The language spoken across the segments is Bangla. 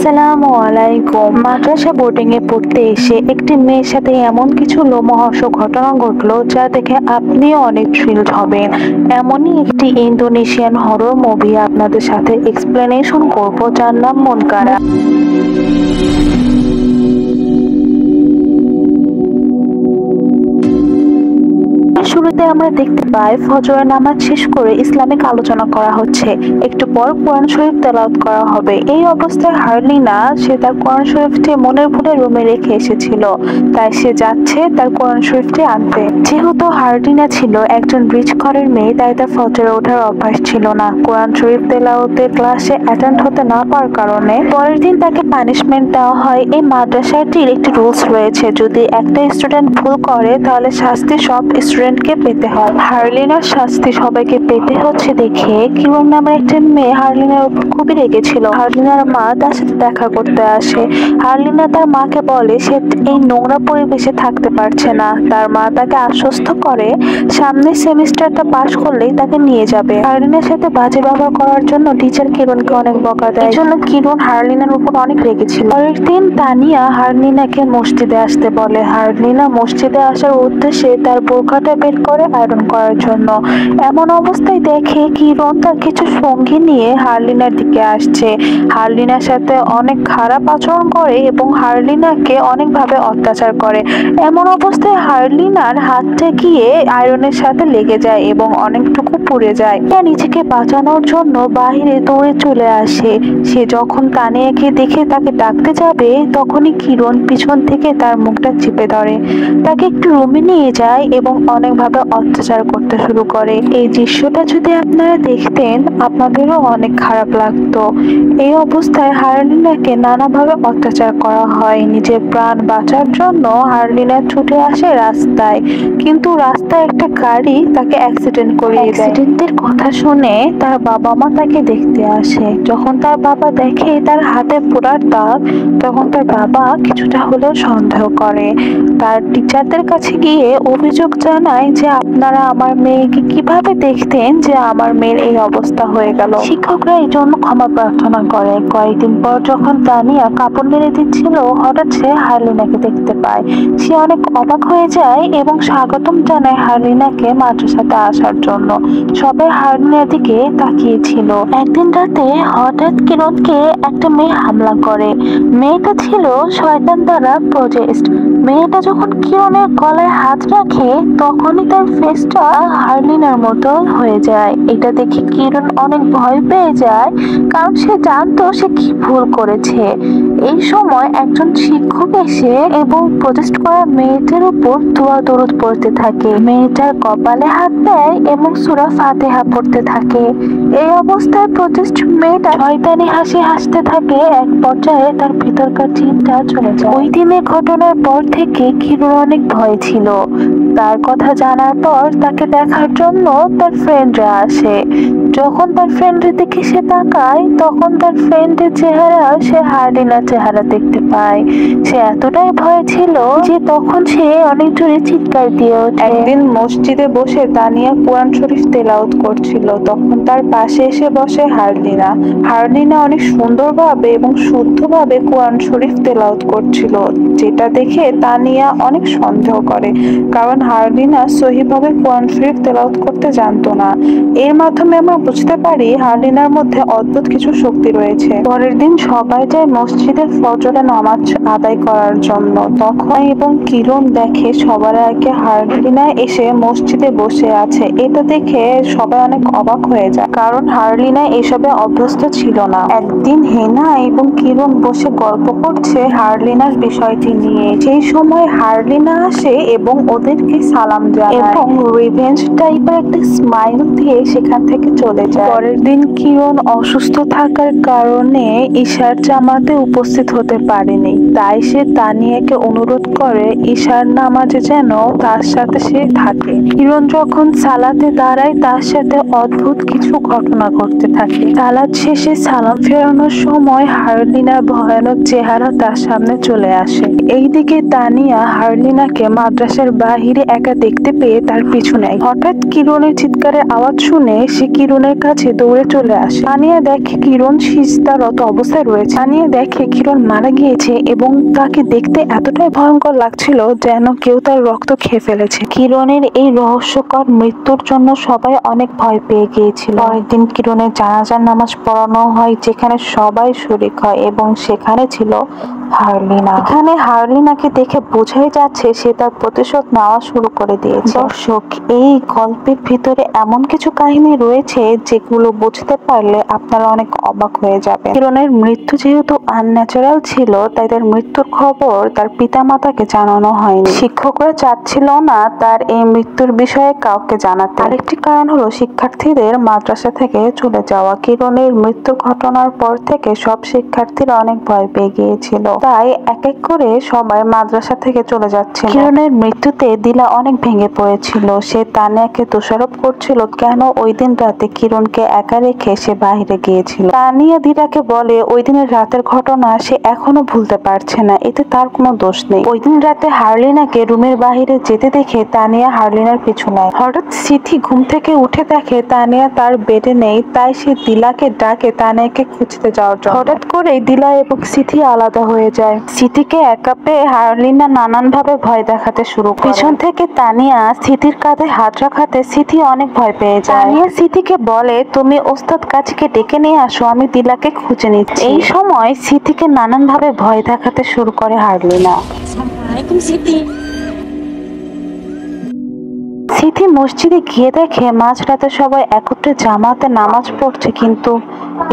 আসসালামু আলাইকুম। মাদ্রাসা বোর্ডিং এ পড়তে এসে একটি মেয়ের সাথে এমন কিছু লোমহর্ষক ঘটনা ঘটলো যা দেখে আপনিও অনেক থ্রিলড হবেন। এমনই একটি ইন্দোনেশিয়ান হরর মুভি আপনাদের সাথে এক্সপ্লেনেশন করব, যার নাম মুনকারা। শুরুতে আমরা দেখতে পাই ফজরের নামাজ শেষ করে ইসলামিক আলোচনা করা হচ্ছে। একটু পর কোরআন শরীফ তেলাওয়াত করা হবে। এই অবস্থায় হার্লিনা সে তার কোরআন শরীফটি মনের ভুলে রুমে রেখে এসেছিল, তাই সে যাচ্ছে তার কোরআন শরীফটি আনতে। যেহেতু হার্লিনা ছিল একজন রিচ ঘরের মেয়ে, তাই তার ফজরে ওঠার অভ্যাস ছিল না। কোরআন শরীফ তেলাওয়াতের ক্লাসে অ্যাটেন্ড হতে না পারার কারণে পরের দিন তাকে পানিশমেন্ট দেওয়া হয়। এই মাদ্রাসাটির একটি রুলস রয়েছে, যদি একটা স্টুডেন্ট ভুল করে তাহলে শাস্তি সব স্টুডেন্টকে পেতে হয়। হার্লিনার শাস্তি সবাইকে পেতে হচ্ছে দেখে কিরণ নামের একটা মেয়ে হার্লিনার উপর খুবই রেগেছিল। হার্লিনার মা তার সাথে দেখা করতে আসে। হার্লিনা তার মাকে বলে সে এই নোংরা পরিবেশে থাকতে পারছে না। তার মা তাকে আশ্বস্ত করে সামনের সেমিস্টারটা পাশ করলেই তাকে নিয়ে যাবে। হার্লিনার সাথে বাজে ব্যবহার করার জন্য টিচার কিরণকে অনেক বকা দেয়। এই জন্য কিরণ হার্লিনার উপর অনেক রেগেছিল। পরের দিন তানিয়া হার্লিনাকে মসজিদে আসতে বলে। হার্লিনা মসজিদে আসার উদ্দেশ্যে তার বোরখাটা বের করে আয়রন করার জন্য। এমন অবস্থায় দেখে কিরণ তার কিছু সঙ্গী নিয়ে হার্লিনার দিকে আসছে। হার্লিনার সাথে অনেক খারাপ আচরণ করে এবং হার্লিনাকে অনেকভাবে অত্যাচার করে। এমন অবস্থায় হার্লিনার হাতটা গিয়ে আয়রনের সাথে লেগে যায় এবং অনেকটুকু পুড়ে যায়। তা নিজেকে বাঁচানোর জন্য বাহিরে দৌড়ে চলে আসে। সে যখন তানিয়াকে দেখে তাকে ডাকতে যাবে, তখনই কিরণ পিছন থেকে তার মুখটা চেপে ধরে, তাকে একটু রুমে নিয়ে যায় এবং অনেকভাবে অত্যাচার করতে শুরু করে। এই দৃশ্যটা যদি আপনারা দেখতেন আপনাদেরও অনেক খারাপ লাগতো। এই অবস্থায় হার্লিনাকে নানাভাবে অত্যাচার করা হয়। নিজের প্রাণ বাঁচার জন্য হার্লিনা ছুটে আসে রাস্তায়, কিন্তু রাস্তায় একটা গাড়ি তাকে অ্যাক্সিডেন্ট করিয়ে দেয়। অ্যাক্সিডেন্টের কথা শুনে তার বাবা মা তাকে দেখতে আসে। যখন তার বাবা দেখে তার হাতে পোড়ার দাগ, তখন তার বাবা কিছুটা হলেও সন্দেহ করে। তার টিচারদের কাছে গিয়ে অভিযোগ জানায় যে আপনারা আমার মেয়েকে কিভাবে দেখতেন যে আমার মেয়ের এই অবস্থা হয়ে গেল। শিক্ষকরা এই জন্য ক্ষমা প্রার্থনা করে। কয়েকদিন পর যখন তানিয়া কাপড় মেরে দিচ্ছিল, হঠাৎ সে হার্লিনাকে দেখতে পায়। সে অনেক অবাক হয়ে যায় এবং স্বাগতম জানায় হার্লিনাকে মাদ্রাসাতে আসার জন্য। সবাই হার্লিনার দিকে তাকিয়েছিল। একদিন রাতে হঠাৎ কিরণকে একটা মেয়ে হামলা করে। মেয়েটা ছিল শয়তান দ্বারা প্রজেস্ট। মেয়েটা যখন কিরণের গলায় হাত রাখে, তখনই তার ফেসটা হার্লিনার মতো হয়ে যায়। এটা দেখে কিরণ অনেক ভয় পেয়ে যায়, কারণ সে জানতো সে কি ভুল করেছে। এই সময় একজন শিক্ষক এসে এবং প্রটেস্ট করা মেয়েটার উপর দোয়া দরুদ পড়তে থাকে। মেয়েটার কপালে হাত দেয় এবং সূরা ফাতিহা পড়তে থাকে। এই অবস্থায় প্রটেস্ট মেয়েটা শয়তানি হাসি হাসতে থাকে। এক পর্যায়ে তার ভিতরকার চিন্তা চলে যায়। ওই দিনের ঘটনার পর থেকে কিরণ অনেক ভয় ছিল। তার কথা জানার পর তাকে দেখার জন্য তার ফ্রেন্ডরা আসে। যখন তার ফ্রেন্ডের দিকে সে তাকায়, তখন তার ফ্রেন্ডের চেহারা সে হার্লিনার চেহারা দেখতে পায়। সে এতটাই ভয় ছিল যে তখন সে অনেক জোরে চিৎকার দিয়ে ওঠে। একদিন মসজিদে বসে তানিয়া কোরআন শরীফ তেলাওয়াত করছিল, তখন তার পাশে এসে বসে হার্লিনা। হার্লিনা অনেক সুন্দরভাবে এবং শুদ্ধভাবে কোরআন শরীফ তেলাওয়াত করছিল, যেটা দেখে তানিয়া অনেক সন্দেহ করে, কারণ হার্লিনা সহিভাবে কোরআন শরীফ তেলাওয়াত করতে জানতো না। এর মাধ্যমে আমরা বুঝতে পারি হার্লিনার মধ্যে অদ্ভুত কিছু শক্তি রয়েছে। পরের দিন সবাই যায় মসজিদে ফজরের নামাজ আদায় করার জন্য। তখন এবং কিরণ দেখে সবার আগে হার্লিনা এসে মসজিদে বসে আছে। এটা দেখে সবাই অনেক অবাক হয়ে যায়, কারণ হার্লিনা এসবে অভ্যস্ত ছিল না। একদিন হেনা এবং কিরণ বসে গল্প করছে হার্লিনার বিষয়টি নিয়ে। সেই সময় হার্লিনা আসে এবং ওদেরকে সালাম জানায় এবং রিভেঞ্জ টাইপের একটা স্মাইল দিয়ে সেখান থেকে চলে যায়। পরের দিন কিরণ অসুস্থ থাকার কারণে ঈশার জামাতে উপস্থিত হতে পারেনি, তাই সে তানিয়াকে অনুরোধ করে ঈশার নামাজে যেন তার সাথে সে থাকে। কিরণ যখন সালাতে দাঁড়ায়, তার সাথে অদ্ভুত কিছু ঘটনা ঘটতে থাকে। সালাত শেষে সালাম ফেরানোর সময় হার্লিনার ভয়ানক চেহারা তার সামনে চলে আসে। এইদিকে তানিয়া হার্লিনাকে মাদ্রাসার বাহিরে একা দেখতে পেয়ে তার পিছু নেয়। হঠাৎ কিরণের চিৎকারের আওয়াজ শুনে সে কিরণ কিরণের কাছে দৌড়ে চলে আসে। তানিয়া দেখে কিরণ সিজদারত অবস্থায় রয়েছে। তানিয়া দেখে কিরণ মারা গিয়েছে এবং তাকে দেখতে এতটাই ভয়ঙ্কর লাগছিল যেন কেউ তার রক্ত খেয়ে ফেলেছে। কিরণের এই রহস্যকর মৃত্যুর জন্য সবাই অনেক ভয় পেয়ে গিয়েছিল। পরের দিন কিরণের জানাজার নামাজ পড়ানো হয়, যেখানে সবাই শরীক হয় এবং সেখানে ছিল হারলিনা। এখানে হারলিনাকে দেখে বোঝাই যাচ্ছে সে তার প্রতিশোধ নেওয়া শুরু করে দিয়েছে। দর্শক, এই গল্পের ভিতরে এমন কিছু কাহিনী রয়েছে যেগুলো বুঝতে পারলে আপনারা অনেক অবাক হয়ে যাবেন। কিরণের মৃত্যু যেহেতু আনন্যাচারাল ছিল, তাই তার মৃত্যুর খবর তার পিতামাতাকে জানানো হয়নি। শিক্ষকরা চাচ্ছিল না তার এই মৃত্যুর বিষয়ে কাউকে জানাতে। আরেকটি কারণ হলো শিক্ষার্থীদের মাদ্রাসা থেকে চলে যাওয়া। কিরণের মৃত্যুর ঘটনার পর থেকে সব শিক্ষার্থীরা অনেক ভয় পেয়ে গিয়েছিল, তাই এক এক করে সবাই মাদ্রাসা থেকে চলে যাচ্ছে। কিরণের মৃত্যুতে দিলা অনেক ভেঙে পড়েছিল। সে তানিয়াকে দোষারোপ করছিল কেন ওই দিন রাতে কিরণকে একা রেখে সে বাইরে গিয়েছিল। তানিয়া দিলাকে বলে ওই দিনের রাতের ঘটনা সে এখনো ভুলতে পারছে না, এতে তার কোনো দোষ নেই। ওই দিন রাতে হারলিনাকে রুমের বাইরে যেতে দেখে তানিয়া হারলিনার পিছু নেয়। হঠাৎ সিথি ঘুম থেকে উঠে দেখে তানিয়া তার বেডে নেই, তাই সে দিলাকে ডাকে তানিয়াকে খুঁজতে যাওয়ার জন্য। হঠাৎ করেই দিলা এবং সিথি আলাদা হয়ে যায়। সিথিকে একা পেয়ে হারলিনা নানান ভাবে ভয় দেখাতে শুরু করে। পিছন থেকে তানিয়া সিথির কাঁধে হাত রাখাতে সিথি অনেক ভয় পেয়ে যায়। তানিয়া সিথিকে বলে তুমি ওস্তাদ কাজীকে ডেকে নিয়ে আসো, আমি দিলাকে খুঁজে নিচ্ছি। এই সময় সিথিকে নানান ভাবে ভয় দেখাতে শুরু করে হারলিনা। সিথি মসজিদে গিয়ে দেখে মাঝরাতে সবাই একত্রে জামাতে নামাজ পড়ছে, কিন্তু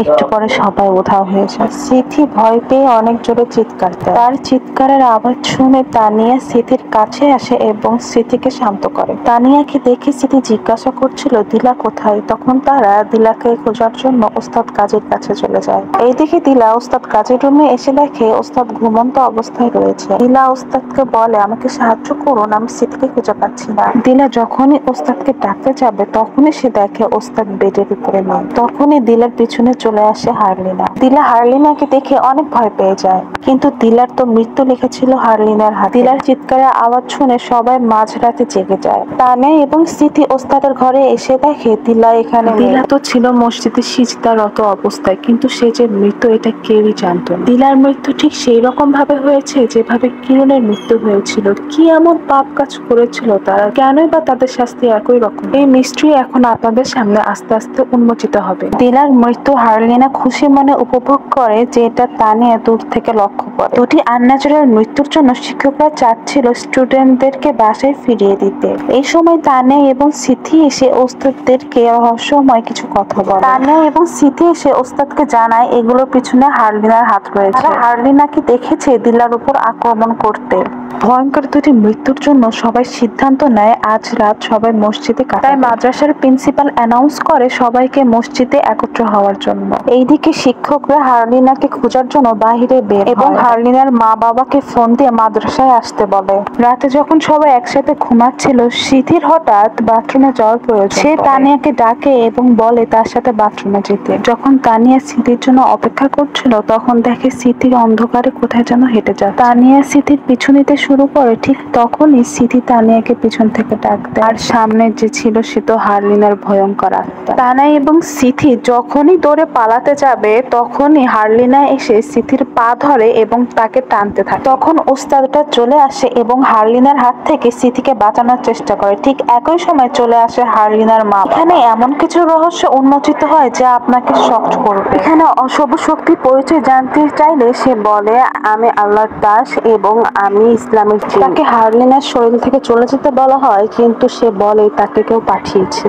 একটু পরে সবাই উধাও হয়ে যায়। সিথি ভয় পেয়ে অনেক জোরে চিৎকার দেয়। তার চিৎকারের আওয়াজ শুনে তানিয়া সিথির কাছে আসে এবং সিথিকে শান্ত করে। তানিয়াকে দেখে সিথি জিজ্ঞাসা করছিল দিলা কোথায়। তখন তারা দিলাকে খোঁজার জন্য ওস্তাদ কাজীর কাছে চলে যায়। এইদিকে দিলা ওস্তাদ কাজীর রুমে এসে দেখে ওস্তাদ ঘুমন্ত অবস্থায় রয়েছে। দিলা ওস্তাদকে বলে আমাকে সাহায্য করুন, আমি সিথিকে খুঁজে পাচ্ছি না। দিলা যখনই ওস্তাদকে ডাকতে যাবে তখনই সে দেখে ওস্তাদ বেডের উপরে নেই। তখনই দিলার পিছনে চলে আসে হারলিনা। দিলা হারলিনাকে দেখে অনেক ভয় পেয়ে যায়, কিন্তু দিলার তো মৃত্যু লেখেছিল হারলিনার হাতে। দিলার চিৎকারের আওয়াজ শুনে সবাই মাঝরাতে জেগে যায়। তানিয়া এবং সিথি ওস্তাদের ঘরে এসে দেখে দিলা এখানে। দিলা তো ছিল মসজিদে সিজদারত অবস্থায়, কিন্তু সে যে মৃত্যু এটা কেউই জানতো না। দিলার মৃত্যু ঠিক সেই রকম ভাবে হয়েছে যেভাবে কিরণের মৃত্যু হয়েছিল। কি এমন পাপ কাজ করেছিল তারা, কেনই বা তাদের শাস্তি একই রকম? এই মিস্ট্রি এখন আপনাদের সামনে আস্তে আস্তে উন্মোচিত হবে। দিলার মৃত্যু হারলিনা খুশি মনে উপভোগ করে, যে এটা তানিয়া দূর থেকে লক্ষ্য করে। দুটি আনন্যাচারাল মৃত্যুর জন্য শিক্ষকরা চাচ্ছিল স্টুডেন্টদেরকে বাসায় ফিরিয়ে দিতে। এই সময় তানিয়া এবং সিথি এসে ওস্তাদদেরকে রহস্যময় কিছু কথা বলে। তানিয়া এবং সিথি এসে ওস্তাদকে জানায় এগুলোর পিছনে হারলিনার হাত রয়েছে। তারা হারলিনাকে দেখেছে দিলার উপর আক্রমণ করতে। ভয়ঙ্কর দুটি মৃত্যুর জন্য সবাই সিদ্ধান্ত নেয় আজ রাত সবাই মসজিদে কাটাবে। তাই মাদ্রাসার প্রিন্সিপাল অ্যানাউন্স করে সবাইকে মসজিদে একত্র হওয়ার জন্য। এইদিকে শিক্ষকরা হারলিনাকে খোঁজার জন্য বাহিরে বের এবং হারলিনার মা বাবাকে ফোন দিয়ে মাদ্রাসায় আসতে বলে। রাতে যখন সবাই একসাথে ঘুমাচ্ছিল, সিথির হঠাৎ বাথরুমে যাওয়ার প্রয়োজন। সে তানিয়াকে ডাকে এবং বলে তার সাথে বাথরুমে যেতে। যখন তানিয়া সিথির জন্য অপেক্ষা করছিল, তখন দেখে সিথি অন্ধকারে কোথায় যেন হেঁটে যায়। তানিয়া সিথির পিছু নিতে শুরু করে। ঠিক তখনই সিথি তানিয়াকে পিছন থেকে ডাক দেয়। আর সামনে যে ছিল সে তো হারলিনার ভয়ঙ্কর আত্মা। তানিয়া এবং সিথি যখনই দৌড়ে পালাতে যাবে, তখনই হারলিনা এসে সিথির পা ধরে এবং তাকে টানতে থাকে। তখন ওস্তাদটা চলে আসে এবং হারলিনার হাত থেকে সিথিকে বাঁচানোর চেষ্টা করে। ঠিক একই সময় চলে আসে হারলিনার মা। এখানে এমন কিছু রহস্য উন্মোচিত হয় যা আপনাকে শক্ট করবে। এখানে অশুভ শক্তির পরিচয় জানতে চাইলে সে বলে আমি আল্লাহর দাস এবং আমি ইসলামের জিন। তাকে হারলিনার শরীর থেকে চলে যেতে বলা হয়, কিন্তু সে বলে তাকে কেউ পাঠিয়েছে।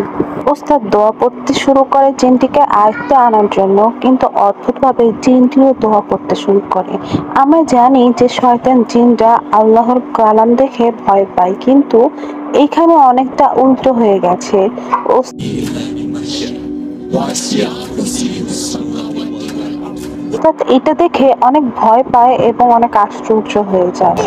ওস্তাদ দোয়া পড়তে শুরু করে জিনটিকে আয়ত্তে আনার জন্য, কিন্তু অদ্ভুতভাবে জিনটিও দোয়া পড়তে শুরু করে। আমরা জানি যে শয়তান জিনরা আল্লাহর কালাম দেখে ভয় পায়, কিন্তু এইখানে অনেকটা উল্টো হয়ে গেছে। ওস্তাদ এটা দেখে অনেক ভয় পায় এবং অনেক আশ্চর্য হয়ে যায়।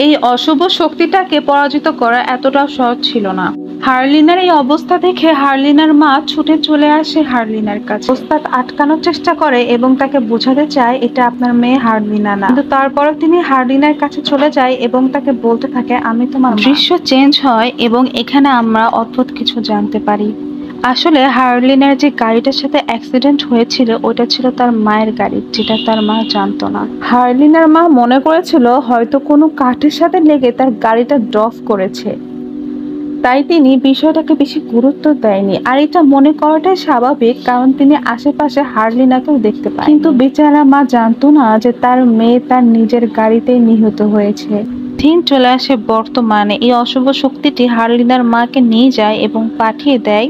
এই অশুভ শক্তিটাকে পরাজিত করা এতটাও সহজ ছিল না। হারলিনার এই অবস্থা দেখে হারলিনার মা ছুটে চলে আসে হারলিনার কাছে। ওস্তাদ আটকানোর চেষ্টা করে এবং তাকে বোঝাতে চায় এটা আপনার মেয়ে হারলিনা না, কিন্তু তারপরে তিনি হারলিনার কাছে চলে যায় এবং তাকে বলতে থাকে আমি তোমার মা। দৃশ্য চেঞ্জ হয় এবং এখানে আমরা অদ্ভুত কিছু জানতে পারি। আসলে হারলিনার যে গাড়িটার সাথে অ্যাক্সিডেন্ট হয়েছিল ওটা ছিল তার মায়ের গাড়ি, যেটা তার মা জানতো না। হারলিনার মা মনে করেছিল হয়তো কোনো কাঠের সাথে লেগে তার গাড়িটা ড্রপ করেছে, তাই তিনি বিষয়টাকে বেশি গুরুত্ব দেয়নি। আর এটা মনে করাটাই স্বাভাবিক, কারণ তিনি আশেপাশে হারলিনাকেও দেখতে পান। কিন্তু বেচারা মা জানতো না যে তার মেয়ে তার নিজের গাড়িতেই নিহত হয়েছে। দিন চলে আসে বর্তমানে। এই অশুভ শক্তিটি হারলিনার মাকে নিয়ে যায় এবং পাঠিয়ে দেয়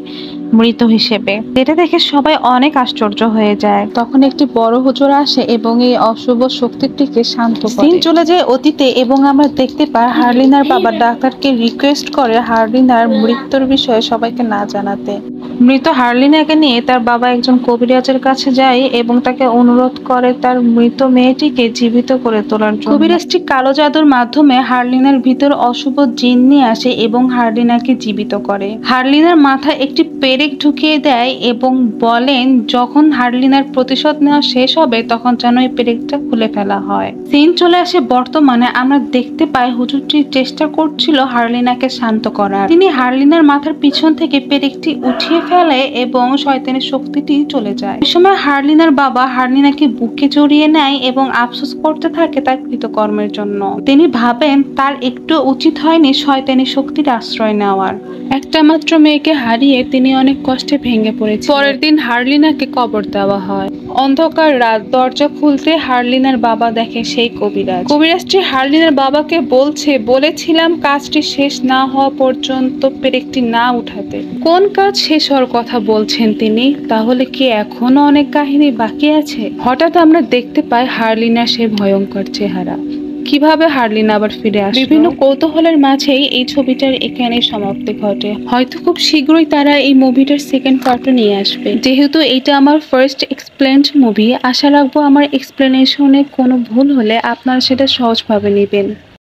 মৃত হিসেবে। এটা দেখে সবাই অনেক আশ্চর্য হয়ে যায়। তখন একটি বড় হুজুর আসে এবং এই অশুভ শক্তিটিকে শান্ত করে। দিন চলে যায় অতীতে এবং আমরা দেখতে পাই হারলিনার বাবা ডাক্তারকে রিকোয়েস্ট করে হারলিনার মৃত্যুর বিষয়ে সবাইকে না জানাতে। মৃত হারলিনাকে নিয়ে তার বাবা একজন কবিরাজের কাছে যায় এবং তাকে অনুরোধ করে তার মৃত মেয়েটিকে জীবিত করে তোলার জন্য। কবিরাজটি কালো জাদুর মাধ্যমে হারলিনার ভিতর অশুভ জিন নিয়ে আসে এবং হারলিনাকে জীবিত করে। হারলিনার মাথায় একটি পেরেক ঢুকিয়ে দেয় এবং বলেন যখন হারলিনার প্রতিশোধ নেওয়া শেষ হবে তখন যেন এই পেরেকটা খুলে ফেলা হয়। সিন চলে আসে বর্তমানে। আমরা দেখতে পাই হুজুরটি চেষ্টা করছিল হারলিনাকে শান্ত করার। তিনি হারলিনার মাথার পিছন থেকে পেরেকটি উঠিয়ে ফেলে এবং শয়তানের শক্তিটি চলে যায়। এই সময় হারলিনার বাবা হারলিনাকে বুকে জড়িয়ে নেয় এবং আফসোস করতে থাকে তার কৃতকর্মের জন্য। তিনি ভাবেন তার একটু উচিত হয়নি শয়তানি শক্তির আশ্রয় নেওয়ার। একটা মাত্র মেয়েকে হারিয়ে তিনি অনেক কষ্টে ভেঙে পড়েছে। পরের দিন হারলিনাকে কবর দেওয়া হয়। অন্ধকার রাত, দরজা খুলতে হারলিনার বাবা দেখে সেই কবিরাজ। কবিরাজটি হারলিনার বাবাকে বলেছিলাম কাজটি শেষ না হওয়া পর্যন্ত পেরেকটি না উঠাতে। কোন কাজ শেষ হওয়ার কথা বলছেন তিনি? তাহলে কি এখনো অনেক কাহিনী বাকি আছে? হঠাৎ আমরা দেখতে পাই হারলিনার সেই ভয়ঙ্কর চেহারা। কিভাবে হারলিনা আবার ফিরে আসে? বিভিন্ন কৌতূহলের মাঝেই এই ছবিটার এখানে সমাপ্তি ঘটে। হয়তো খুব শীঘ্রই তারা এই মুভিটার সেকেন্ড পার্টও নিয়ে আসবে। যেহেতু এটা আমার ফার্স্ট এক্সপ্লেন্ড মুভি, আশা রাখবো আমার এক্সপ্লেনেশনে কোনো ভুল হলে আপনারা সেটা সহজভাবে নেবেন।